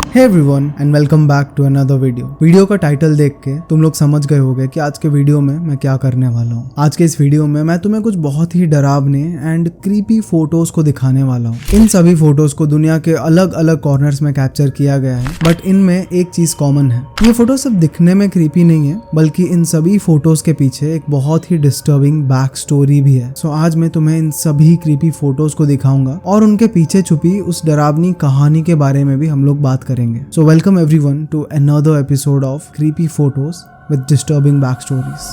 Hey everyone and welcome back to another video का title देख के तुम लोग समझ गए होगे कि आज के वीडियो में मैं क्या करने वाला हूँ। आज के इस वीडियो में मैं तुम्हें कुछ बहुत ही डरावने एंड क्रीपी फोटोज को दिखाने वाला हूँ। इन सभी फोटोज को दुनिया के अलग अलग कॉर्नर्स में कैप्चर किया गया है, बट इनमें एक चीज कॉमन है। ये फोटो सिर्फ दिखने में क्रीपी नहीं है, बल्कि इन सभी फोटोज के पीछे एक बहुत ही डिस्टर्बिंग बैक स्टोरी भी है। सो आज मैं तुम्हें इन सभी क्रीपी फोटोज को दिखाऊंगा और उनके पीछे छुपी उस डरावनी कहानी के बारे में भी हम लोग बात करेंगे। So welcome everyone to another episode of Creepy Photos with disturbing backstories.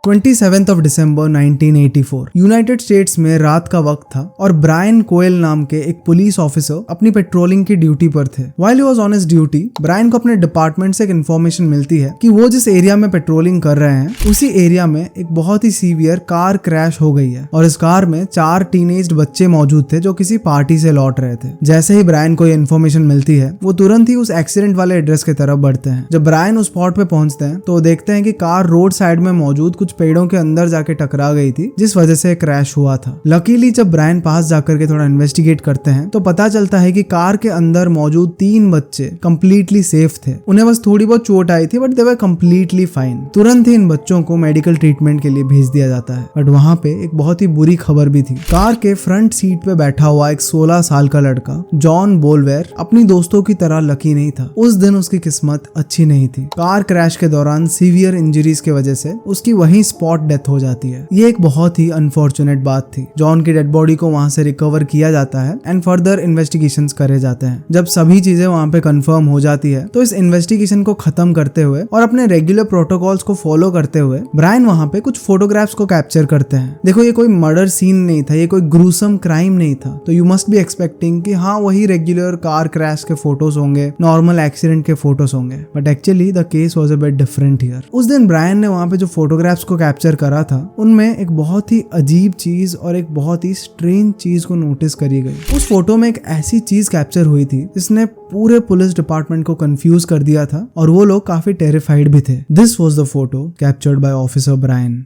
27th of December 1984 United states में रात का वक्त था और ब्रायन कोयल नाम के एक पुलिस ऑफिसर अपनी पेट्रोलिंग की ड्यूटी पर थे। While he was on his duty, Brian को अपने डिपार्टमेंट से एक इन्फॉर्मेशन मिलती है कि वो जिस एरिया में पेट्रोलिंग कर रहे हैं उसी एरिया में एक बहुत ही सीवियर कार क्रैश हो गई है और इस कार में 4 टीनेज्ड बच्चे मौजूद थे जो किसी पार्टी से लौट रहे थे। जैसे ही ब्रायन को ये इन्फॉर्मेशन मिलती है वो तुरंत ही उस एक्सीडेंट वाले एड्रेस की तरफ बढ़ते हैं। जब ब्रायन उस स्पॉट पे पहुंचते हैं तो वो देखते हैं कि कार रोड साइड में मौजूद कुछ पेड़ों के अंदर जाके टकरा गई थी, जिस वजह से क्रैश हुआ था। लकीली जब ब्रायन पास जाकर के थोड़ा इन्वेस्टिगेट करते हैं तो पता चलता है कि कार के अंदर मौजूद 3 बच्चे कंप्लीटली सेफ थे। उन्हें बस थोड़ी बहुत चोट आई थी, but they were completely fine. तुरंत ही इन बच्चों को मेडिकल ट्रीटमेंट के लिए भेज दिया जाता है। बट वहाँ पे एक बहुत ही बुरी खबर भी थी। कार के फ्रंट सीट पे बैठा हुआ एक 16 साल का लड़का जॉन बोलवेयर अपनी दोस्तों की तरह लकी नहीं था। उस दिन उसकी किस्मत अच्छी नहीं थी। कार क्रैश के दौरान सीवियर इंजरीज की वजह से उसकी वही स्पॉट डेथ हो जाती है। ये एक बहुत ही अनफॉर्चुनेट बात थी। जॉन की डेड बॉडी को वहां से रिकवर किया जाता है एंड फर्दर इन्वेस्टिगेशंस करे जाते हैं। जब सभी चीजें वहां पे कंफर्म हो जाती है तो इस इन्वेस्टिगेशन को खत्म करते हुए और अपने रेगुलर प्रोटोकॉल्स को फॉलो करते हुए ब्रायन वहां पे कुछ फोटोग्राफ्स को कैप्चर करते हैं। देखो, ये कोई मर्डर सीन नहीं था, ये कोई ग्रूसम क्राइम नहीं था, तो यू मस्ट बी एक्सपेक्टिंग कि हाँ वही रेगुलर कार क्रैश के फोटोज होंगे, नॉर्मल एक्सीडेंट के फोटोज होंगे। But actually the case was a bit different here. उस दिन ब्रायन ने वहां पे जो फोटोग्राफ्स को कैप्चर करा था उनमें एक बहुत ही अजीब चीज और एक बहुत ही स्ट्रेंज चीज को नोटिस करी गई। उस फोटो में एक ऐसी चीज कैप्चर हुई थी जिसने पूरे पुलिस डिपार्टमेंट को कंफ्यूज कर दिया था और वो लोग काफी टेरिफाइड भी थे। This was the photo captured by officer Brian.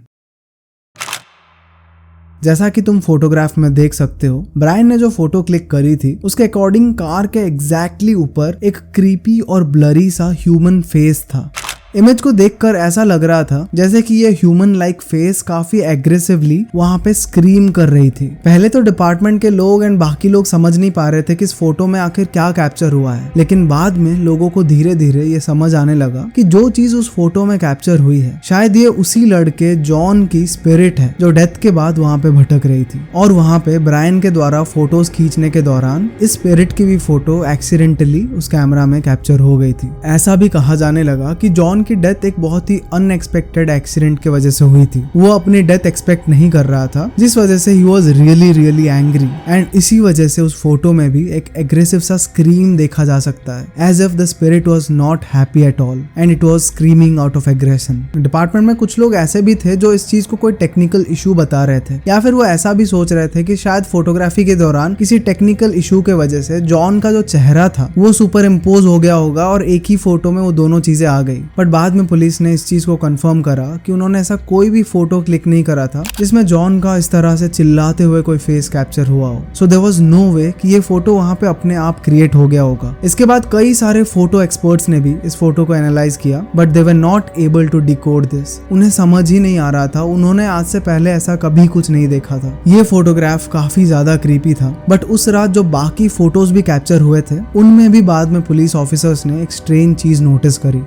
जैसा कि तुम फोटोग्राफ में देख सकते हो, ब्रायन ने जो फोटो क्लिक करी थी उसके अकॉर्डिंग कार के एग्जैक्टली ऊपर एक क्रीपी और ब्लरी सा ह्यूमन फेस था। इमेज को देखकर ऐसा लग रहा था जैसे कि ये ह्यूमन लाइक फेस काफी एग्रेसिवली वहां पे स्क्रीम कर रही थी। पहले तो डिपार्टमेंट के लोग एंड बाकी लोग समझ नहीं पा रहे थे कि इस फोटो में आखिर क्या कैप्चर हुआ है, लेकिन बाद में लोगों को धीरे धीरे ये समझ आने लगा कि जो चीज उस फोटो में कैप्चर हुई है शायद ये उसी लड़के जॉन की स्पिरिट है जो डेथ के बाद वहां पे भटक रही थी। और वहां पे ब्रायन के द्वारा फोटोज खींचने के दौरान इस स्पिरिट की भी फोटो एक्सीडेंटली उस कैमरा में कैप्चर हो गई थी। ऐसा भी कहा जाने लगा कि जॉन की डेथ एक बहुत ही अनएक्सपेक्टेड एक्सीडेंट की वजह से हुई थी। वो अपनी डेथ एक्सपेक्ट नहीं कर रहा था, जिस वजह से he was really angry and इसी वजह से उस फोटो में भी एक एग्रेसिव सा स्क्रीम देखा जा सकता है, as if the spirit was not happy at all and it was screaming out of aggression. Department में कुछ लोग ऐसे भी थे जो इस चीज को कोई टेक्निकल इशू बता रहे थे, या फिर वो ऐसा भी सोच रहे थे कि शायद फोटोग्राफी के दौरान किसी टेक्निकल इशू के वजह से जॉन का जो चेहरा था वो सुपर इम्पोज हो गया होगा और एक ही फोटो में वो दोनों चीजें आ गई। बट बाद में पुलिस ने इस चीज को कंफर्म करा कि उन्होंने ऐसा कोई भी फोटो क्लिक नहीं करा था जिसमें जॉन का इस तरह से चिल्लाते हुए कोई फेस कैप्चर हुआ हो। सो देयर वाज नो वे कि ये फोटो वहां पे अपने आप क्रिएट हो गया होगा। इसके बाद कई सारे फोटो एक्सपर्ट्स ने भी इस फोटो को एनालाइज किया, but they were not able to decode this. उन्हें समझ ही नहीं आ रहा था, उन्होंने आज से पहले ऐसा कभी कुछ नहीं देखा था। ये फोटोग्राफ काफी ज्यादा क्रीपी था, बट उस रात जो बाकी फोटोज भी कैप्चर हुए थे उनमें भी बाद में पुलिस ऑफिसर्स ने एक स्ट्रेंज चीज नोटिस करी।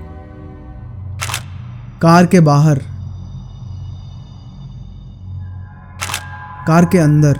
कार के बाहर, कार के अंदर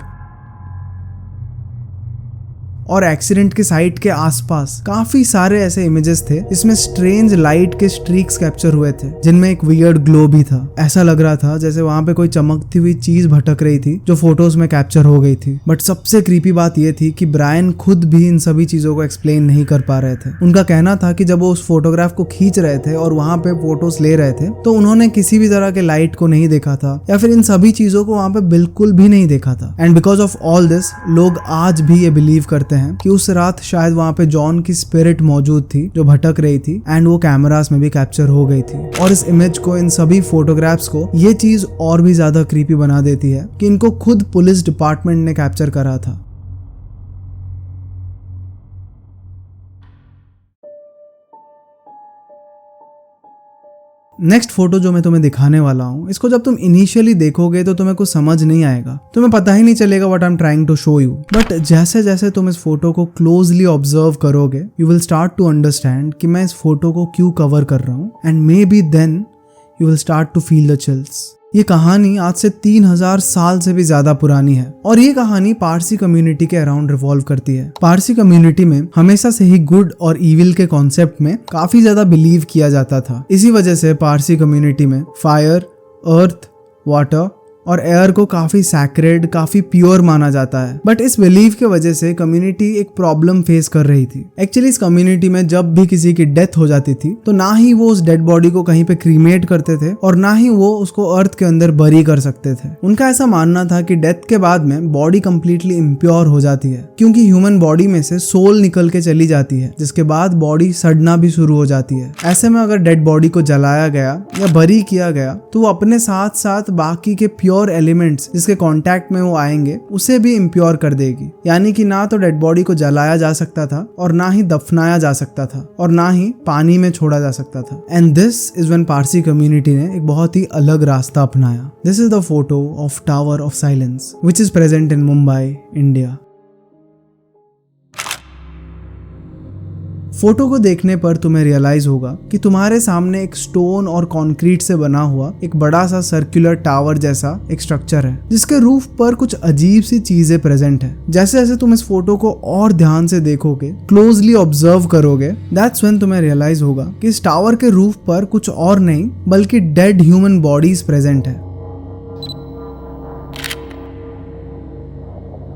और एक्सीडेंट के साइट के आसपास काफी सारे ऐसे इमेजेस थे जिसमें स्ट्रेंज लाइट के स्ट्रीक्स कैप्चर हुए थे, जिनमें एक वियर्ड ग्लो भी था। ऐसा लग रहा था जैसे वहां पे कोई चमकती हुई चीज भटक रही थी जो फोटोज में कैप्चर हो गई थी। बट सबसे क्रीपी बात यह थी कि ब्रायन खुद भी इन सभी चीजों को एक्सप्लेन नहीं कर पा रहे थे। उनका कहना था कि जब वो उस फोटोग्राफ को खींच रहे थे और वहां पे फोटोज ले रहे थे तो उन्होंने किसी भी तरह के लाइट को नहीं देखा था या फिर इन सभी चीजों को वहां पे बिल्कुल भी नहीं देखा था। And because of all this लोग आज भी ये बिलीव करते करते हैं कि उस रात शायद वहाँ पे जॉन की स्पिरिट मौजूद थी जो भटक रही थी एंड वो कैमरास में भी कैप्चर हो गई थी। और इस इमेज को, इन सभी फोटोग्राफ्स को ये चीज और भी ज्यादा क्रीपी बना देती है कि इनको खुद पुलिस डिपार्टमेंट ने कैप्चर करा था। नेक्स्ट फोटो जो मैं तुम्हें दिखाने वाला हूँ, इसको जब तुम इनिशियली देखोगे तो तुम्हें कुछ समझ नहीं आएगा, तुम्हें पता ही नहीं चलेगा what I am trying to show you. But जैसे जैसे तुम इस फोटो को क्लोजली ऑब्जर्व करोगे, you will start to understand कि मैं इस फोटो को क्यों कवर कर रहा हूँ, and maybe then you will start to feel the chills. ये कहानी आज से 3000 साल से भी ज्यादा पुरानी है और ये कहानी पारसी कम्युनिटी के अराउंड रिवॉल्व करती है। पारसी कम्युनिटी में हमेशा से ही गुड और इविल के कॉन्सेप्ट में काफी ज्यादा बिलीव किया जाता था। इसी वजह से पारसी कम्युनिटी में फायर, अर्थ, वाटर और एयर को काफी सैक्रेड, काफी प्योर माना जाता है। बट इस बिलीव के वजह से कम्युनिटी एक प्रॉब्लम फेस कर रही थी। एक्चुअली इस कम्युनिटी में जब भी किसी की डेथ हो जाती थी तो ना ही वो उस डेड बॉडी को कहीं पे क्रीमेट करते थे और ना ही वो उसको अर्थ के अंदर बरी कर सकते थे। उनका ऐसा मानना था कि डेथ के बाद में बॉडी कंप्लीटली इम्प्योर हो जाती है, क्योंकि ह्यूमन बॉडी में से सोल निकल के चली जाती है, जिसके बाद बॉडी सड़ना भी शुरू हो जाती है। ऐसे में अगर डेड बॉडी को जलाया गया या बरी किया गया तो वो अपने साथ साथ बाकी के प्योर एलिमेंट्स जिसके कांटेक्ट में वो आएंगे उसे भी इम्प्योर कर देगी। यानी कि ना तो डेड बॉडी को जलाया जा सकता था और ना ही दफनाया जा सकता था और ना ही पानी में छोड़ा जा सकता था। And this is when Parsi community ने एक बहुत ही अलग रास्ता अपनाया। This is the photo of tower of silence which is present in Mumbai, India. Photo को देखने पर तुम्हें रियलाइज होगा कि तुम्हारे सामने एक स्टोन और कंक्रीट से बना हुआ एक बड़ा सा सर्कुलर टावर जैसा एक स्ट्रक्चर है, जिसके रूफ पर कुछ अजीब सी चीजें प्रेजेंट है। जैसे जैसे तुम इस फोटो को और ध्यान से देखोगे, क्लोजली ऑब्जर्व करोगे, दैट्स व्हेन तुम्हें रियलाइज होगा कि इस टावर के रूफ पर कुछ और नहीं बल्कि डेड ह्यूमन बॉडीज प्रेजेंट है।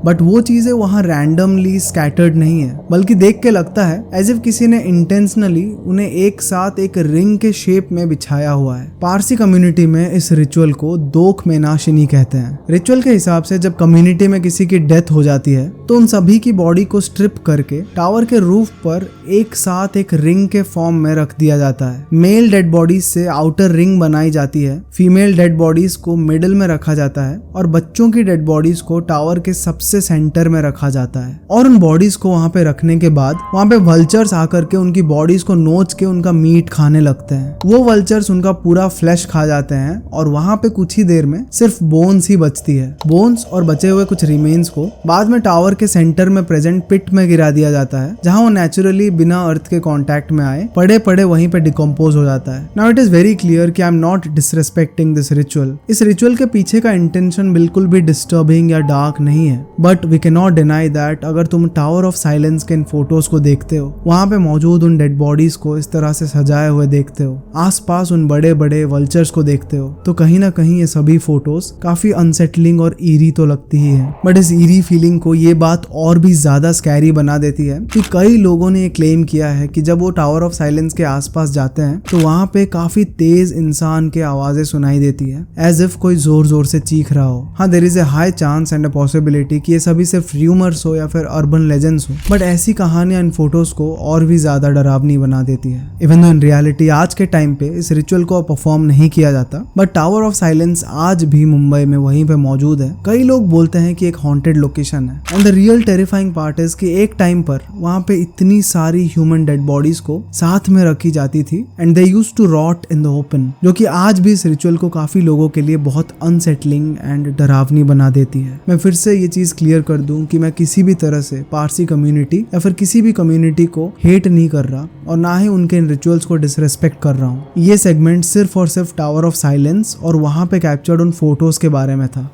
बट वो चीजें वहां रैंडमली स्कैटर्ड नहीं है, बल्कि देख के लगता है एज इफ किसी ने इंटेंशनली उन्हें एक साथ एक रिंग के शेप में बिछाया हुआ है। पारसी कम्युनिटी में इस रिचुअल को दोख में नाशिनी कहते हैं। रिचुअल के हिसाब से जब कम्युनिटी में किसी की डेथ हो जाती है तो उन सभी की बॉडी को स्ट्रिप करके टावर के रूफ पर एक साथ एक रिंग के फॉर्म में रख दिया जाता है। मेल डेड बॉडीज से आउटर रिंग बनाई जाती है, फीमेल डेड बॉडीज को मिडिल में रखा जाता है और बच्चों की डेड बॉडीज को टावर के सबसे सेंटर में रखा जाता है। और उन बॉडीज को वहां पे रखने के बाद वहां पे वल्चर्स आकर के उनकी बॉडीज को नोच के उनका मीट खाने लगते हैं। वो वल्चर्स उनका पूरा फ्लैश खा जाते हैं और वहां पे कुछ ही देर में सिर्फ बोन्स ही बचती है। बोन्स और बचे हुए कुछ रिमेन्स को बाद में टावर के सेंटर में प्रेजेंट पिट में गिरा दिया जाता है, जहां वो नेचुरली बिना अर्थ के कांटेक्ट में आए पड़े पड़े वहीं पे डिकम्पोज हो जाता है। Now it is very clear कि I am not disrespecting this ritual. इस रिचुअल के पीछे का इंटेंशन बिल्कुल भी डिस्टर्बिंग या डार्क नहीं है, but we can not deny that अगर तुम टावर ऑफ साइलेंस के इन फोटोज को देखते हो, वहां पे मौजूद उन डेड बॉडीज को इस तरह से सजाए हुए देखते हो, आसपास उन बड़े बड़े वल्चर्स को देखते हो, तो कहीं ना कहीं ये सभी फोटोज काफी अनसेटलिंग और ईरी तो लगती ही है। बट इस ईरी फीलिंग को ये बात और भी ज्यादा स्कैरी बना देती है कि कई लोगों ने ये क्लेम किया है कि जब वो टावर ऑफ साइलेंस के आसपास जाते हैं तो वहां पे काफी तेज इंसान के आवाजें सुनाई देती है, एज इफ कोई जोर जोर से चीख रहा हो। हाँ, there is a high chance and a possibility कि ये सभी सिर्फ र्यूमर्स हो या फिर अर्बन लेजेंड्स हो, बट ऐसी कहानियां इन फोटोज को और भी ज्यादा डरावनी बना देती है। इवन दो इन रियलिटी आज के टाइम पे इस रिचुअल को परफॉर्म नहीं किया जाता, बट टावर ऑफ साइलेंस आज भी मुंबई में वहीं पे मौजूद है। कई लोग बोलते हैं कि एक हॉन्टेड लोकेशन है, and the real terrifying part is कि एक टाइम पर वहां पे इतनी सारी ह्यूमन डेड बॉडीज को साथ में रखी जाती थी and they used to rot in the open, जो कि आज भी इस रिचुअल को काफी लोगों के लिए बहुत अनसेटलिंग एंड डरावनी बना देती है। मैं फिर से ये चीज क्लियर कर दूं कि मैं किसी भी तरह से पारसी कम्युनिटी या फिर किसी भी कम्युनिटी को हेट नहीं कर रहा और ना ही उनके इन रिचुअल्स को डिसरेस्पेक्ट कर रहा हूँ। ये सेगमेंट सिर्फ और सिर्फ टावर ऑफ साइलेंस और वहां पे कैप्चर्ड उन फोटोज के बारे में था।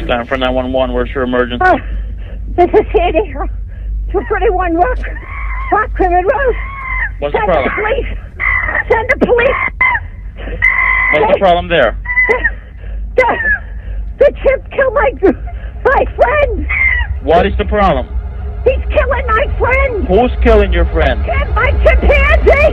Stand for 911. Where's your emergency? This is Sandy. 231 Rock Crimin Road. What's the Send problem? the police. Send the police. What's the problem there? The chimp killed my friend. What is the problem? He's killing my friend. Who's killing your friend? My chimpanzee.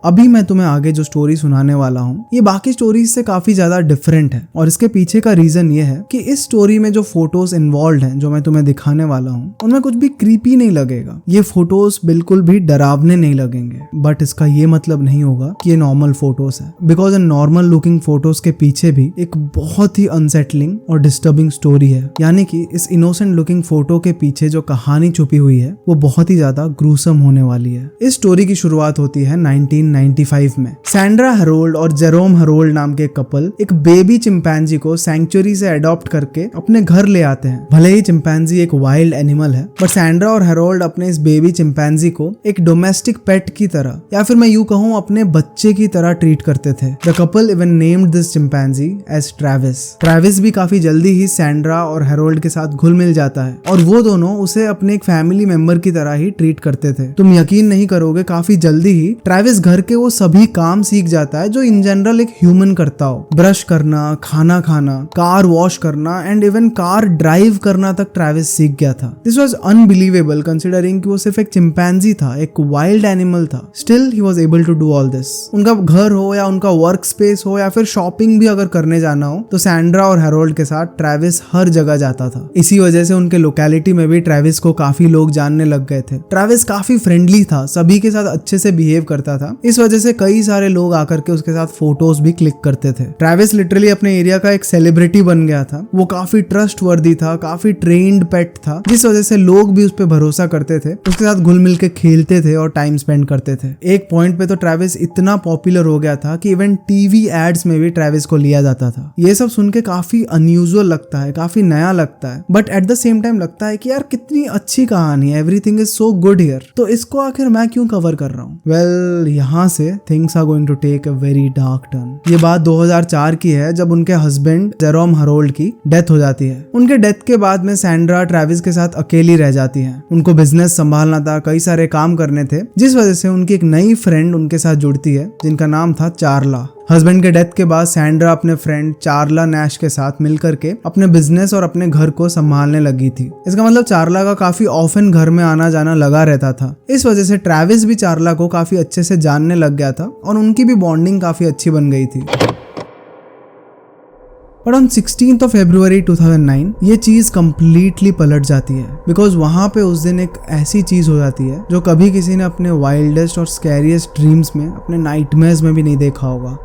अभी मैं तुम्हें आगे जो story सुनाने वाला हूँ ये बाकी स्टोरीज से काफी ज्यादा डिफरेंट है और इसके पीछे का रीजन ये है कि इस स्टोरी में जो फोटोज इन्वॉल्व हैं जो मैं तुम्हें दिखाने वाला हूँ उनमें कुछ भी क्रीपी नहीं लगेगा। ये फोटोज बिल्कुल भी डरावने नहीं लगेंगे, बट इसका ये मतलब नहीं होगा कि ये नॉर्मल फोटोज है, because in normal looking photos के पीछे भी एक बहुत ही अनसेटलिंग और डिस्टर्बिंग स्टोरी है। यानी कि इस इनोसेंट लुकिंग फोटो के पीछे जो कहानी छुपी हुई है वो बहुत ही ज्यादा ग्रूसम होने वाली है। इस स्टोरी की शुरुआत होती है 1995 में। सैंड्रा हेरोल्ड और जेरोम हेरोल्ड नाम के कपल एक बेबी चिंपैंजी को सैंक्चुरी से अडॉप्ट करके अपने घर ले आते हैं। भले ही चिंपैंजी एक वाइल्ड एनिमल है, बट सैंड्रा और हेरोल्ड अपने इस बेबी चिंपैंजी को एक डोमेस्टिक पेट की तरह या फिर मैं यूं कहूं अपने बच्चे की तरह ट्रीट करते थे। The couple even named this chimpanzee as Travis. Travis भी काफी जल्दी ही सैंड्रा और हेरोल्ड के साथ घुल मिल जाता है और वो दोनों उसे अपने एक फैमिली मेंबर की तरह ही ट्रीट करते थे। तुम यकीन नहीं करोगे, काफी जल्दी ही ट्रेविस घर के वो सभी काम सीख जाता है जो इन जनरल एक ह्यूमन करता हो। ब्रश करना, खाना खाना, कार वॉश करना एंड इवन कार ड्राइव करना तक ट्रेविस सीख गया था। दिस वाज अनबिलीवेबल कंसिडरिंग कि वो सिर्फ एक चिंपैंजी था, एक वाइल्ड एनिमल था। Still he was able to do all this. उनका घर हो या उनका वर्क स्पेस हो या फिर शॉपिंग भी अगर करने जाना हो तो सैंड्रा और हेरोल्ड के साथ ट्रेविस हर जगह जाता था। इसी वजह से उनके लोकेलिटी में भी ट्रेविस को काफी लोग जानने लग गए थे। ट्रेविस काफी फ्रेंडली था, सभी के साथ अच्छे से बिहेव करता था। इस वजह से कई सारे लोग आकर के उसके साथ फोटोज भी क्लिक करते थे। ट्रेविस लिटरली अपने एरिया का एक सेलिब्रिटी बन गया था। वो काफी ट्रस्टवर्दी था, काफी ट्रेन्ड पेट था, जिस वजह से लोग भी उस पर भरोसा करते थे, उसके साथ घुल मिल के खेलते थे और टाइम स्पेंड करते थे। एक पॉइंट पे तो ट्रेविस इतना पॉपुलर हो गया था कि इवन टीवी एड्स में भी ट्रेविस को लिया जाता था। ये सब सुन के काफी अनयूजुअल लगता है, काफी नया लगता है, but at the same time लगता है कि यार कितनी अच्छी कहानी है, everything is so good here, तो इसको आखिर मैं क्यों कवर कर रहा हूँ। वेल, यहाँ से things are going to take a very dark turn. ये बात 2004 की है जब उनके हस्बैंड जेरोम हेरोल्ड की डेथ हो जाती है। उनके डेथ के बाद में सैंड्रा ट्रेविस के साथ अकेली रह जाती है। उनको बिजनेस संभालना था, कई सारे काम करने थे, जिस वजह से उनकी एक नई फ्रेंड उनके साथ जुड़ती है जिनका नाम था चार्ला। हस्बैंड के डेथ के बाद सैंड्रा अपने फ्रेंड चार्ला नैश के साथ मिलकर के अपने बिजनेस और अपने घर को संभालने लगी थी। इसका मतलब चार्ला का काफी ऑफन घर में आना जाना लगा रहता था। इस वजह से ट्रेविस भी चार्ला को काफी अच्छे से जानने लग गया था और उनकी भी बॉन्डिंग काफी अच्छी बन गई थी। But on 16th of February 2009 ये चीज कंप्लीटली पलट जाती है, बिकॉज वहां पे उस दिन एक ऐसी चीज हो जाती है जो कभी किसी ने अपने वाइल्डेस्ट और स्कैरियस्ट ड्रीम्स में, अपने नाइटमेयर्स में भी नहीं देखा होगा।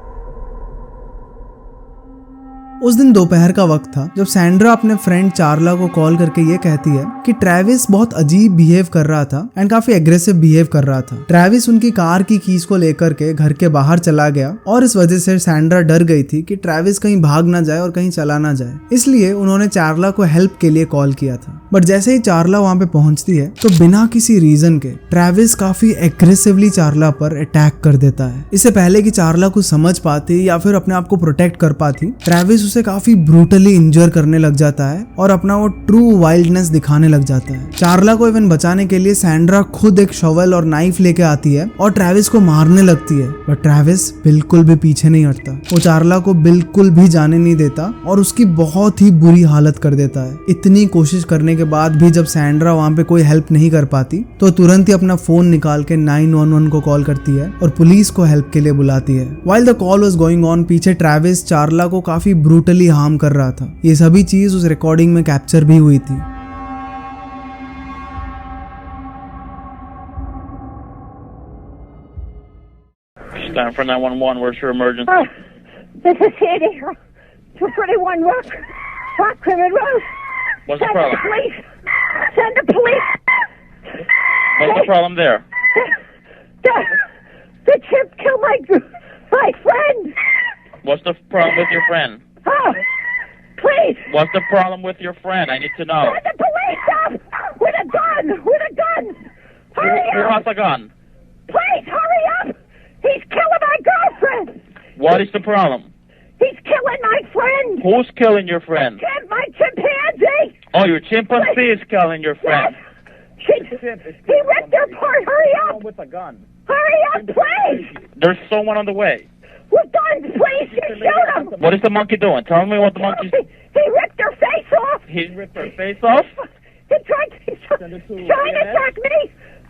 उस दिन दोपहर का वक्त था जब सैंड्रा अपने फ्रेंड चार्ला को कॉल करके ये कहती है कि ट्रेविस बहुत अजीब बिहेव कर रहा था एंड काफी एग्रेसिव बिहेव कर रहा था। ट्रेविस उनकी कार की कीज को लेकर के घर के बाहर चला गया और इस वजह से सैंड्रा डर गई थी कि ट्रेविस कहीं भाग ना जाए और कहीं चला ना जाए, इसलिए उन्होंने चार्ला को हेल्प के लिए कॉल किया था। बट जैसे ही चार्ला वहां पे पहुंचती है तो बिना किसी रीजन के ट्रेविस काफी एग्रेसिवली चार्ला पर अटैक कर देता है। इससे पहले कि चार्ला कुछ समझ पाती या फिर अपने आप को प्रोटेक्ट कर पाती, ट्रेविस उसे काफी ब्रूटली इंजर करने लग जाता है और अपना वो ट्रू वाइल्डनेस दिखाने लग जाता है। चार्ला को इवन बचाने के लिए सैंड्रा खुद एक शॉवेल और नाइफ लेके आती है और ट्रेविस को मारने लगती है, बट ट्रेविस बिल्कुल भी पीछे नहीं हटता। वो चार्ला को बिल्कुल भी जाने नहीं देता और उसकी बहुत ही बुरी हालत कर देता है। इतनी कोशिश करने के बाद भी जब सैंड्रा वहां पे कोई हेल्प नहीं कर पाती तो तुरंत ही अपना फोन निकाल के 911 को कॉल करती है और पुलिस को हेल्प के लिए बुलाती है। While the call was going on, पीछे ट्रेविस चार्ला को काफी ब्रूटली हार्म कर रहा था। ये सभी चीज उस रिकॉर्डिंग में कैप्चर भी हुई थी। Stand for 911. Where's your emergency? This is Sandy here. 231 Rock Crimin Road. What's the Send problem? the police. Send the police. What's the problem there? The chip killed my friend. What's the problem with your friend? Oh, please. What's the problem with your friend? I need to know. Send the police up with a gun. With a gun. Hurry Who up. has a gun? Please hurry up. He's killing my girlfriend. What is the problem? He's killing my friend. Who's killing your friend? My chimpanzee. Oh, your chimpanzee is killing your friend. Yes. He ripped her apart. Hurry up. With a gun. Hurry up, please. There's someone on the way. With guns, please. Shoot him. What is the monkey doing? Tell me what the monkey's... He ripped her face off. He ripped her face off? He's trying to attack me.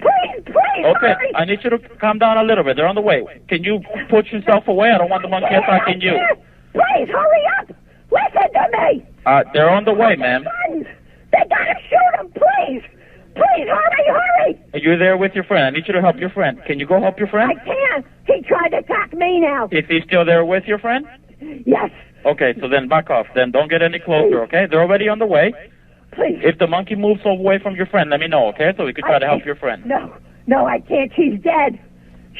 Please, Okay, hurry. I need you to calm down a little bit. They're on the way. Can you put yourself away? I don't want the monkey attacking you. Please, hurry up. Listen to me. They're on the way, ma'am. Guns. They gotta shoot him, please. Please, hurry. Are you there with your friend? I need you to help your friend. Can you go help your I friend? can't. He tried to attack me now. Is he still there with your friend? Yes, Okay, so then back off. Then don't get any closer, okay? They're already on the way. please. If the monkey moves away from your friend, let me know, okay? So we can try to help your friend. No, I can't. She's dead.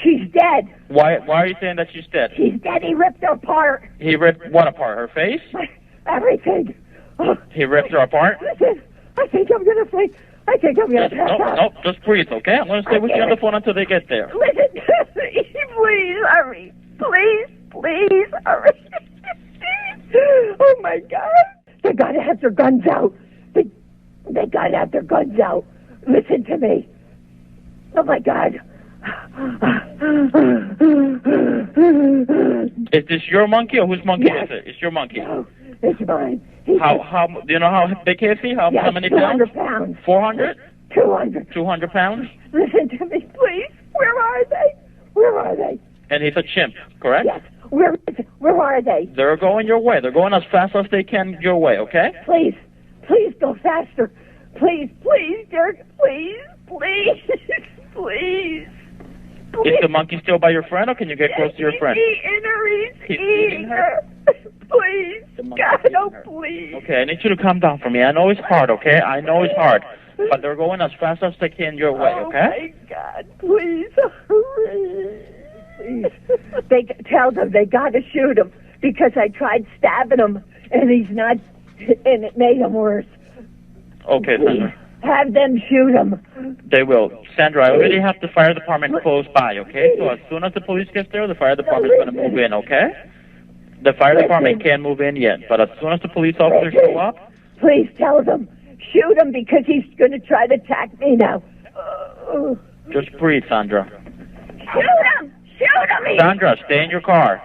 She's dead. Why are you saying that she's dead? She's dead. He ripped her apart. He ripped what apart? Her face? Everything. Oh, He ripped her apart? listen, I think I'm gonna faint. I think I'm gonna pass out. No, just breathe, okay? I'm going to stay with you on the phone until they get there. Listen to me, please hurry. Please hurry. Oh my God. They gotta have their guns out. They gotta have their guns out. Listen to me. Oh my God. Is this your monkey or whose monkey Yes. is it? It's your monkey. No, it's mine. How do you know how big is he? How many pounds? 200 pounds. 400? 200. 200 pounds? Listen to me, please. Where are they? And he's a chimp, correct? Yes. Where are they? They're going your way. They're going as fast as they can your way, okay? Please go faster. Please, Dirk. Please. Is the monkey still by your friend, or can you get close to your friend? He's eating her. Please. The monkey's God, eating oh, her. please. Okay, I need you to calm down for me. I know it's hard, okay? I know it's hard. But they're going as fast as they can your way, okay? Oh, my God. Please hurry. Please. They tell them they got to shoot him because I tried stabbing him and he's not, and it made him worse. Okay, Sandra. Have them shoot him. They will. Sandra, I already have the fire department close by, okay? So as soon as the police gets there, the fire department's going to move in, okay? The fire department can't move in yet, but as soon as the police officers show up, Please tell them. Shoot him because he's going to try to attack me now. just breathe, Sandra. Shoot him! Sandra, stay in your car.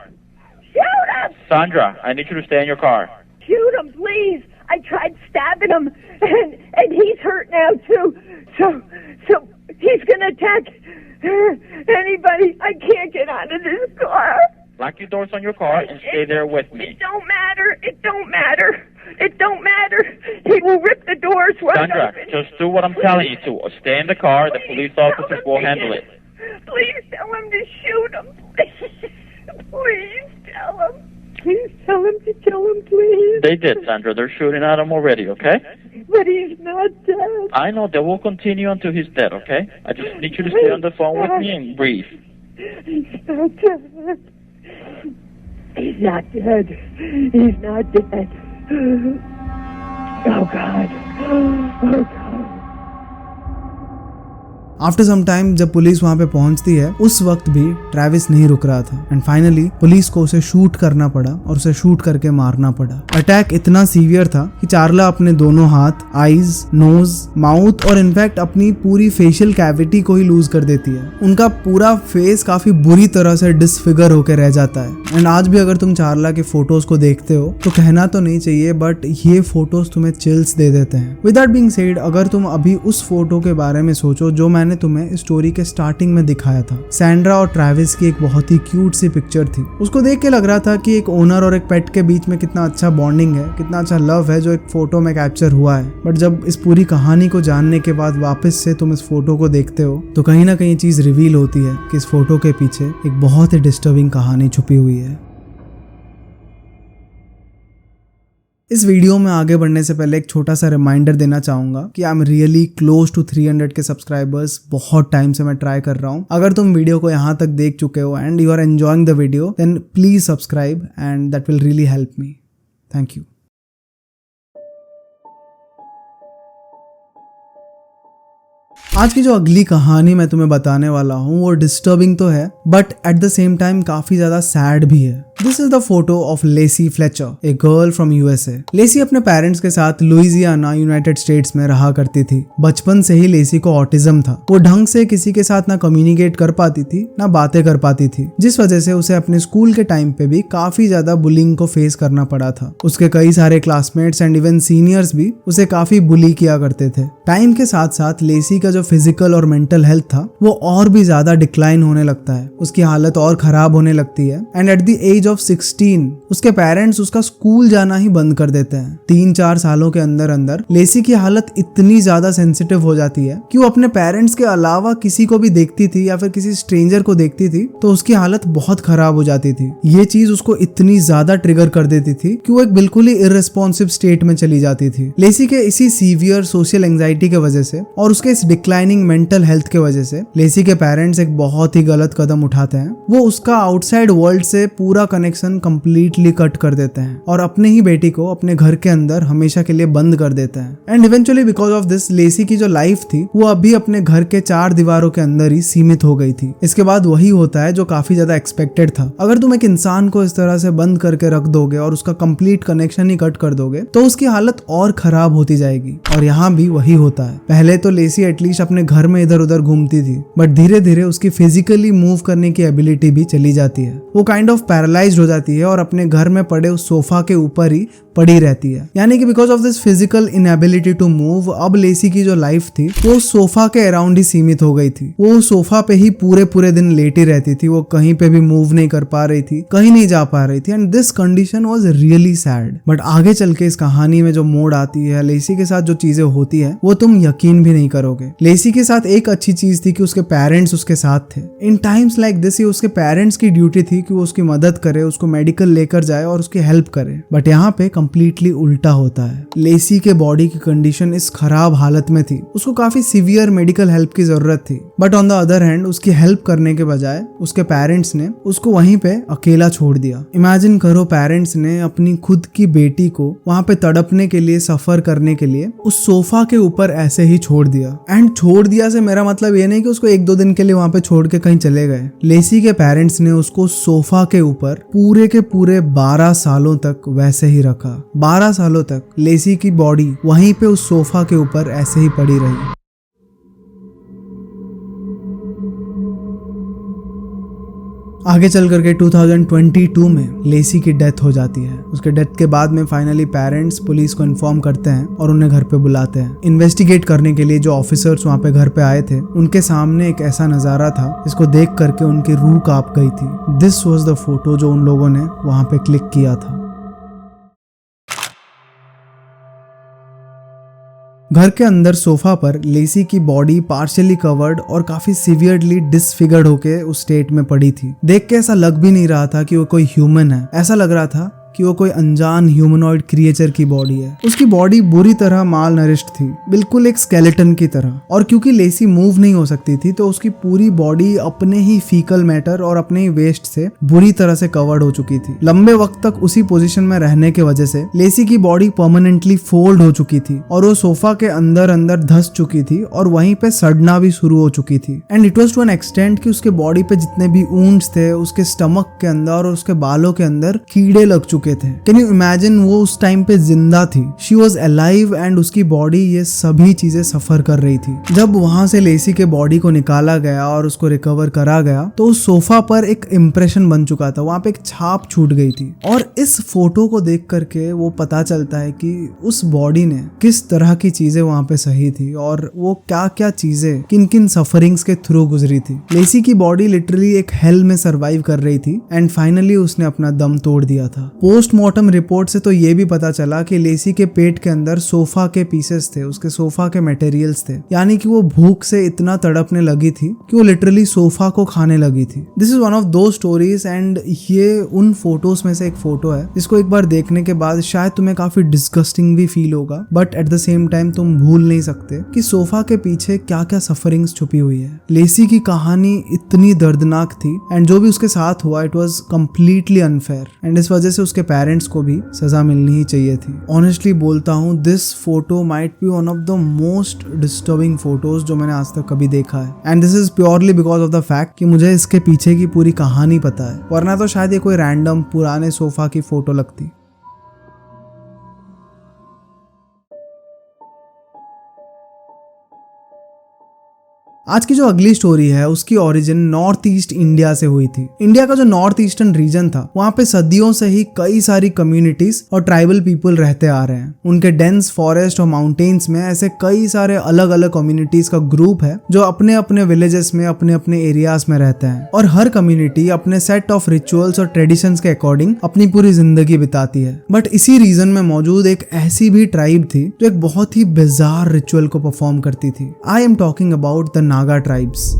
Shoot him! Sandra, I need you to stay in your car. Shoot him, please! I tried stabbing him, and he's hurt now too. So he's gonna attack anybody. I can't get out of this car. Lock your doors on your car and stay there with me. It don't matter. He will rip the doors wide Sandra, open. just do what I'm telling you to. Stay in the car. The police officers will handle it. Please tell him to shoot him. Please tell him. Please tell him to kill him, please. They did, Sandra. They're shooting at him already, okay? But he's not dead. I know. They will continue until he's dead, okay? I just need you to stay on the phone with me and breathe. He's not dead. He's not dead. He's not dead. Oh, God. Oh, God. After some time जब police वहां पे पहुंचती है उस वक्त भी Travis नहीं रुक रहा था एंड फाइनली पुलिस को उसे शूट करना पड़ा और उसे शूट करके मारना पड़ा। अटैक इतना सीवियर था कि चार्ला अपने दोनों हाथ, आईज, नोज, माउथ और इनफैक्ट अपनी पूरी फेशियल कैविटी को ही लूज कर देती है। उनका पूरा फेस काफी बुरी तरह से डिसफिगर होकर रह जाता है एंड आज भी अगर तुम चार्ला के फोटोज को देखते हो तो कहना तो नहीं चाहिए बट ये फोटोज तुम्हें चिल्स दे देते हैं। विद दैट बीइंग सेड, अगर तुम अभी उस फोटो के बारे में सोचो जो मैंने तुम्हें स्टोरी के स्टार्टिंग में दिखाया था, सैंड्रा और ट्रेविस की एक बहुत ही क्यूट सी पिक्चर थी। उसको देख के लग रहा था कि एक ओनर और एक पेट के बीच में कितना अच्छा बॉन्डिंग है, कितना अच्छा लव है जो एक फोटो में कैप्चर हुआ है। बट जब इस पूरी कहानी को जानने के बाद वापस से तुम इस फोटो को देखते हो तो कहीं ना कहीं चीज रिवील होती है कि इस फोटो के पीछे एक बहुत ही डिस्टर्बिंग कहानी छुपी हुई है। इस वीडियो में आगे बढ़ने से पहले एक छोटा सा रिमाइंडर देना चाहूंगा कि I am really close to 300 के सब्सक्राइबर्स। बहुत टाइम से मैं ट्राई कर रहा हूं। अगर तुम वीडियो को यहां तक देख चुके हो and you are enjoying the video then please subscribe and that will really help me. Thank you. आज की जो अगली कहानी मैं तुम्हें बताने वाला हूँ वो डिस्टर्बिंग तो है but at the same time काफी ज्यादा सैड भी है। This is the photo of Lacey Fletcher, a girl from USA. Lacey अपने पेरेंट्स के साथ लुइजियाना, यूनाइटेड स्टेट्स में रहा करती थी। बचपन से ही लेसी को ऑटिज्म था। वो ढंग से किसी के साथ ना कम्युनिकेट कर पाती थी ना बातें कर पाती थी, जिस वजह से उसे अपने स्कूल के टाइम पे भी काफी ज्यादा बुलिंग को फेस करना पड़ा था। उसके कई सारे क्लासमेट्स एंड इवन सीनियर्स भी उसे काफी बुली किया करते थे। टाइम के साथ साथ लेसी का जो फिजिकल और मेंटल हेल्थ था वो और भी ज्यादा डिक्लाइन होने लगता है, उसकी हालत और खराब होने लगती है। And at the age of 16 उसके पेरेंट्स उसका स्कूल जाना ही बंद कर देते हैं। 3-4 सालों के अंदर अंदर लेसी की हालत इतनी ज्यादा सेंसिटिव हो जाती है कि वो अपने पेरेंट्स के अलावा किसी को भी देखती थी या फिर किसी स्ट्रेंजर को देखती थी तो उसकी हालत बहुत खराब हो जाती थी। ये चीज उसको इतनी ज्यादा ट्रिगर कर देती थी कि वो एक बिल्कुल ही इररिस्पॉन्सिव स्टेट में चली जाती थी। लेसी के इसी सीवियर सोशल एंजाइटी के वजह से और उसके इस डिक्लाइनिंग मेंटल हेल्थ के वजह से लेसी के पेरेंट्स एक बहुत ही गलत कदम उठाते हैं। वो उसका आउटसाइड वर्ल्ड से पूरा कनेक्शन कंप्लीटली कट कर देते हैं और अपने ही बेटी को अपने घर के अंदर हमेशा के लिए बंद कर देते हैं। And eventually because of this Lacey की जो लाइफ थी वो अभी अपने घर के 4 दीवारों के अंदर ही सीमित हो गई थी। इसके बाद वही होता है जो काफी ज्यादा एक्सपेक्टेड था। अगर तुम एक इंसान को इस तरह से बंद करके रख दोगे और उसका कंप्लीट कनेक्शन ही कट कर दोगे तो उसकी हालत और खराब होती जाएगी। और यहाँ भी वही होता है। पहले तो लेसी एटलीस्ट अपने घर में इधर उधर घूमती थी बट धीरे धीरे उसकी फिजिकली मूव करने की एबिलिटी भी चली जाती है। वो काइंड ऑफ पैरालाइज्ड हो जाती है और अपने घर में पड़े उस सोफा के ऊपर ही पड़ी रहती है। यानी कि because of this physical inability to move अब लेसी की जो लाइफ थी वो सोफा के अराउंड ही सीमित हो गई थी। वो सोफा पे ही पूरे दिन लेटी रहती थी। वो कहीं पे भी मूव नहीं कर पा रही थी, कहीं नहीं जा पा रही थी। And this condition was really sad. But आगे चल के इस कहानी में जो मोड़ आती है, लेसी के साथ जो चीजें होती है वो तुम यकीन भी नहीं करोगे। लेसी के साथ एक अच्छी चीज थी कि उसके पेरेंट्स उसके साथ थे। इन टाइम्स लाइक दिस ही उसके पेरेंट्स की ड्यूटी थी कि वो उसकी मदद करे, उसको मेडिकल लेकर जाए और उसकी हेल्प करे। बट यहाँ पे कंप्लीटली उल्टा होता है। लेसी के बॉडी की कंडीशन इस खराब हालत में थी, उसको काफी सीवियर मेडिकल हेल्प की जरूरत थी। But on the other hand उसकी हेल्प करने के बजाय उसके पेरेंट्स ने उसको वहीं पे अकेला छोड़ दिया। इमेजिन करो, पेरेंट्स ने अपनी खुद की बेटी को वहां पे तड़पने के लिए, सफर करने के लिए उस सोफा के ऊपर ऐसे ही छोड़ दिया। एंड छोड़ दिया से मेरा मतलब ये नहीं कि उसको 1-2 दिन के लिए वहां पे छोड़ के कहीं चले गए। लेसी के पेरेंट्स ने उसको सोफा के ऊपर पूरे के पूरे 12 सालों तक वैसे ही रखा। 12 सालों तक लेसी की बॉडी वहीं पे उस सोफा के ऊपर ऐसे ही पड़ी रही। आगे चल करके 2022 में लेसी की डेथ हो जाती है। उसके डेथ के बाद में फाइनली पेरेंट्स पुलिस को इन्फॉर्म करते हैं और उन्हें घर पे बुलाते हैं। इन्वेस्टिगेट करने के लिए जो ऑफिसर्स वहाँ पे घर पे आए थे उनके सामने एक ऐसा नज़ारा था जिसको देख करके उनकी रूह कांप गई थी। दिस वॉज द फोटो जो उन लोगों ने वहाँ पे क्लिक किया था। घर के अंदर सोफा पर लेसी की बॉडी पार्शियली कवर्ड और काफी सीवियरली डिसफिगर्ड होके उस स्टेट में पड़ी थी। देख के ऐसा लग भी नहीं रहा था कि वो कोई ह्यूमन है। ऐसा लग रहा था कि वो कोई अनजान ह्यूमनॉइड क्रिएचर की बॉडी है। उसकी बॉडी बुरी तरह माल नरिश्ड थी, बिल्कुल एक स्केलेटन की तरह। और क्योंकि लेसी मूव नहीं हो सकती थी तो उसकी पूरी बॉडी अपने ही फीकल मैटर और अपने ही वेस्ट से बुरी तरह से कवर्ड हो चुकी थी। लंबे वक्त तक उसी पोजीशन में रहने के वजह से लेसी की बॉडी परमानेंटली फोल्ड हो चुकी थी और वो सोफा के अंदर अंदर धस चुकी थी और वहीं पे सड़ना भी शुरू हो चुकी थी। And it was to an extent कि उसके बॉडी पे जितने भी वुंड्स थे, उसके स्टमक के अंदर और उसके बालों के अंदर कीड़े लग चुके थे। कैन यू इमेजिन, वो उस टाइम पे जिंदा थी। शी वॉज अलाइव एंड उसकी बॉडी ये सभी चीजें सफर कर रही थी। जब वहां से लेसी के बॉडी को निकाला गया और उसको रिकवर करा गया तो उस सोफा पर एक इम्प्रेशन बन चुका था, वहां पे एक छाप छूट गई थी। और इस फोटो को देख करके वो पता चलता है कि उस बॉडी ने किस तरह की चीजें वहां पे सही थी और वो क्या क्या चीजें किन किन सफरिंग्स के थ्रू गुजरी थी। लेसी की बॉडी लिटरली एक हेल में सरवाइव कर रही थी एंड फाइनली उसने अपना दम तोड़ दिया था। पोस्टमार्टम रिपोर्ट से तो ये भी पता चला कि लेसी के पेट के अंदर सोफा के पीसेस थे, उसके सोफा के मटेरियल्स थे। यानी कि वो भूख से इतना तड़पने लगी थी कि वो लिटरली सोफा को खाने लगी थी। दिस इज वन ऑफ दो स्टोरीज एंड ये उन फोटोज में से एक फोटो है जिसको एक बार देखने के बाद शायद तुम्हें काफी डिस्गस्टिंग भी फील होगा but at the same time तुम भूल नहीं सकते कि सोफा के पीछे क्या क्या सफरिंग्स छुपी हुई है। लेसी की कहानी इतनी दर्दनाक थी एंड जो भी उसके साथ हुआ it was completely unfair and इस वजह से उसके पेरेंट्स को भी सजा मिलनी ही चाहिए थी। ऑनेस्टली बोलता हूँ, this photo might be one of the most disturbing photos जो मैंने आज तक कभी देखा है and this is purely because of the fact कि मुझे इसके पीछे की पूरी कहानी पता है, वरना तो शायद ये कोई रैंडम पुराने सोफा की फोटो लगती। आज की जो अगली स्टोरी है उसकी ओरिजिन नॉर्थ ईस्ट इंडिया से हुई थी। इंडिया का जो नॉर्थ ईस्टर्न रीजन था वहाँ पे सदियों से ही कई सारी कम्युनिटीज और ट्राइबल पीपल रहते आ रहे हैं। उनके डेंस फॉरेस्ट और माउंटेन्स में ऐसे कई सारे अलग अलग कम्युनिटीज का ग्रुप है जो अपने अपने विलेजेस में अपने अपने एरियाज में रहते हैं और हर कम्युनिटी अपने सेट ऑफ रिचुअल्स और ट्रेडिशंस के अकॉर्डिंग अपनी पूरी जिंदगी बिताती है। बट इसी रीजन में मौजूद एक ऐसी भी ट्राइब थी जो एक बहुत ही बिजार रिचुअल को परफॉर्म करती थी। I am talking about the Naga tribes.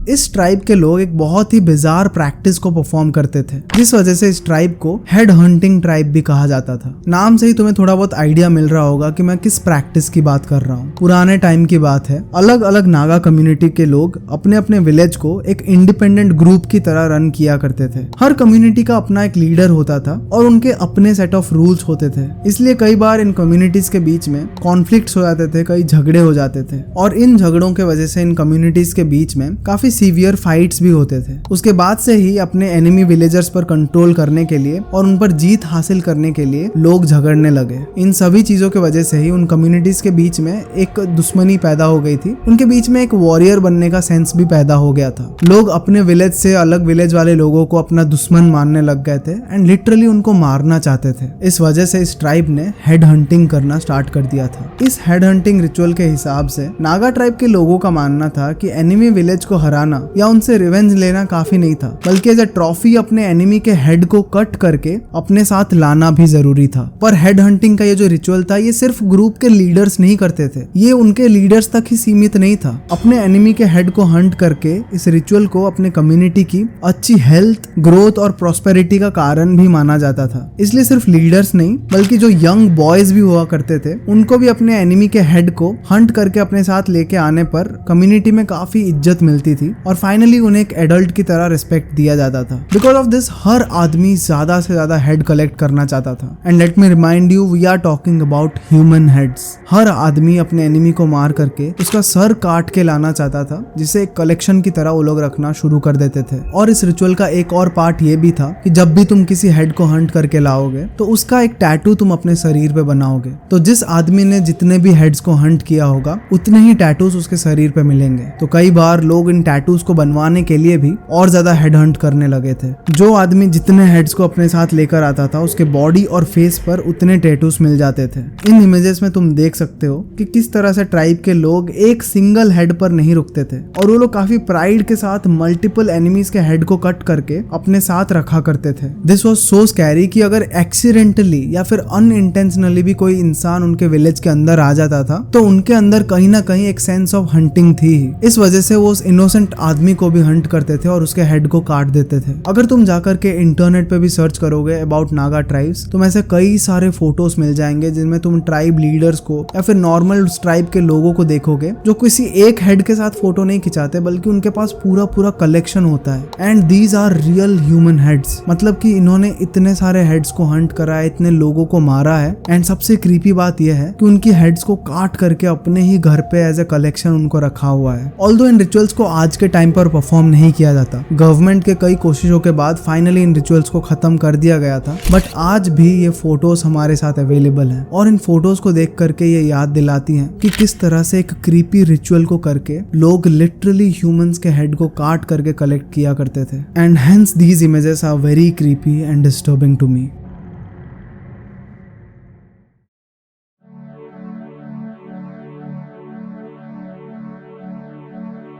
इस ट्राइब के लोग एक बहुत ही बिजार प्रैक्टिस को परफॉर्म करते थे, जिस वजह से इस ट्राइब को हेड हंटिंग ट्राइब भी कहा जाता था। नाम से ही तुम्हें थोड़ा बहुत आइडिया मिल रहा होगा कि मैं किस प्रैक्टिस की बात कर रहा हूँ। पुराने टाइम की बात है, अलग अलग नागा कम्युनिटी के लोग अपने अपने विलेज को एक इंडिपेंडेंट ग्रुप की तरह रन किया करते थे। हर कम्युनिटी का अपना एक लीडर होता था और उनके अपने सेट ऑफ रूल्स होते थे। इसलिए कई बार इन कम्युनिटीज के बीच में कॉन्फ्लिक्ट्स हो जाते थे, कई झगड़े हो जाते थे और इन झगड़ों के वजह से इन कम्युनिटीज के बीच में काफी सीवियर फाइट्स भी होते थे। उसके बाद से ही अपने एनिमी विलेजर्स पर कंट्रोल करने के लिए और उन पर जीत हासिल करने के लिए लोग झगड़ने लगे। इन सभी चीजों के वजह से ही उन कम्युनिटीज के बीच में एक दुश्मनी पैदा हो गई थी। उनके बीच में एक वॉरियर बनने का सेंस भी पैदा हो गया था। लोग अपने विलेज से अलग विलेज वाले लोगों को अपना दुश्मन मानने लग गए थे एंड लिटरली उनको मारना चाहते थे। इस वजह से इस ट्राइब ने हेड हंटिंग करना स्टार्ट कर दिया था। इस हेड हंटिंग रिचुअल के हिसाब से नागा ट्राइब के लोगों का मानना था कि एनिमी विलेज को हराना या उनसे रिवेंज लेना काफी नहीं था, बल्कि एज अ ट्रॉफी अपने एनिमी के हेड को कट करके अपने साथ लाना भी जरूरी था। पर हेड हंटिंग का ये जो रिचुअल था ये सिर्फ ग्रुप के लीडर्स नहीं करते थे, ये उनके लीडर्स तक ही सीमित नहीं था। अपने एनिमी के हेड को हंट करके इस रिचुअल को अपने कम्युनिटी की अच्छी हेल्थ, ग्रोथ और प्रॉस्पेरिटी का कारण भी माना जाता था। इसलिए सिर्फ लीडर्स नहीं बल्कि जो यंग बॉयज भी हुआ करते थे उनको भी अपने एनिमी के हेड को हंट करके अपने साथ लेके आने पर कम्युनिटी में काफी इज्जत मिलती थी और फाइनली उन्हें एक एडल्ट की तरह रिस्पेक्ट दिया जाता था। बिकॉज ऑफ दिस हर आदमी ज्यादा से ज्यादा हेड कलेक्ट करना चाहता था। And let me remind you, we are talking about human heads. हर आदमी अपने एनिमी को मार करके उसका सर काट के लाना चाहता था, जिसे एक कलेक्शन की तरह वो लोग रखना शुरू कर देते थे। और इस रिचुअल का एक और पार्ट ये भी था कि जब भी तुम किसी हेड को हंट करके लाओगे तो उसका एक टैटू तुम अपने शरीर पे बनाओगे। तो जिस आदमी ने जितने भी हेड्स को हंट किया होगा उतने ही टैटूज उसके शरीर पे मिलेंगे। तो कई बार लोग इन टैटूज को बनवाने के लिए भी और ज्यादा हेड हंट करने लगे थे। जो आदमी जितने हेड्स को अपने साथ लेकर आता था उसके बॉडी और फेस पर उतने टैटूज मिल जाते थे। इन इमेजेस में तुम देख सकते हो कि किस तरह से ट्राइब के लोग एक सिंगल हेड पर नहीं रुकते थे और वो लोग काफी प्राइड के साथ मल्टीपल एनिमीज के हेड को कट करके अपने साथ रखा करते थे। दिस वाज सो स्कैरी कि अगर एक्सीडेंटली या फिर अनइंटेंशनली भी कोई इंसान उनके विलेज के अंदर आ जाता था तो उनके अंदर कहीं ना कहीं एक सेंस ऑफ हंटिंग थी। इस वजह से वो उस इनोसेंट आदमी को भी हंट करते थे और उसके हेड को काट देते थे। अगर तुम जाकर के इंटरनेट पे भी सर्च करोगे अबाउट नागा ट्राइब्स तो ऐसे कई सारे फोटोज मिल जाएंगे जिनमें तुम ट्राइब लीडर्स को या फिर नॉर्मल ट्राइब के लोगों को देखोगे जो किसी एक हेड के साथ फोटो नहीं खिंचाते बल्कि उनके पास पूरा पूरा कलेक्शन होता है। And these are real human heads, मतलब कि इन्होंने इतने सारे हेड्स को हंट करा है, इतने लोगों को मारा है। एंड सबसे क्रीपी बात यह है कि उनकी हेड्स को काट करके अपने ही घर पे एज ए कलेक्शन उनको रखा हुआ है। ऑल्दो इन रिचुअल्स को आज के टाइम पर परफॉर्म नहीं किया जाता, गवर्नमेंट के कई कोशिशों के बाद फाइनली इन रिचुअल्स को खत्म कर दिया गया था, बट आज भी ये फोटोज हमारे साथ अवेलेबल हैं और इन फोटोज को देख करके ये याद दिलाती हैं कि किस तरह से एक क्रीपी रिचुअल को करके लोग लिटरली ह्यूमंस के हेड को काट करके कलेक्ट किया करते थे। And hence these images are very creepy and disturbing to me.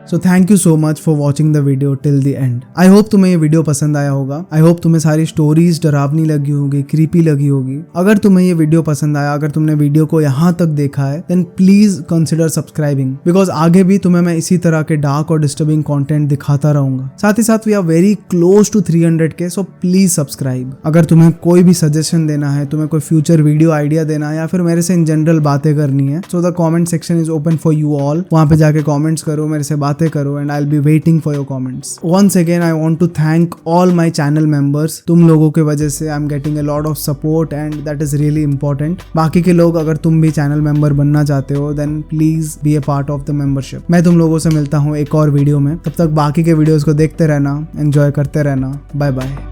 So thank you so much for watching the video till the end. I hope तुम्हें ये वीडियो पसंद आया होगा। आई होप तुम्हें सारी स्टोरीज डरावनी लगी होगी, क्रीपी लगी होगी। अगर तुम्हें ये वीडियो पसंद आया, अगर तुमने वीडियो को यहाँ तक देखा है then please consider subscribing, because आगे भी तुम्हें मैं इसी तरह के डार्क और डिस्टर्बिंग कंटेंट दिखाता रहूंगा। साथ ही साथ we are very close to 300K, so please subscribe. अगर तुम्हें कोई भी सजेशन देना है, तुम्हें कोई फ्यूचर वीडियो आइडिया देना है या फिर मेरे से इन जनरल बातें करनी है, so the comment section is open for you all. वहां पे जाके कॉमेंट्स करो, मेरे से बातें करो and I'll be waiting for your comments. Once again, I want to thank all my channel members. तुम लोगों के वजह से I'm getting a lot of support and that is really important. बाकी के लोग अगर तुम भी चैनल मेंबर बनना चाहते हो then please be a part of the membership. मैं तुम लोगों से मिलता हूँ एक और वीडियो में। तब तक बाकी के वीडियोस को देखते रहना, एंजॉय करते रहना। Bye bye.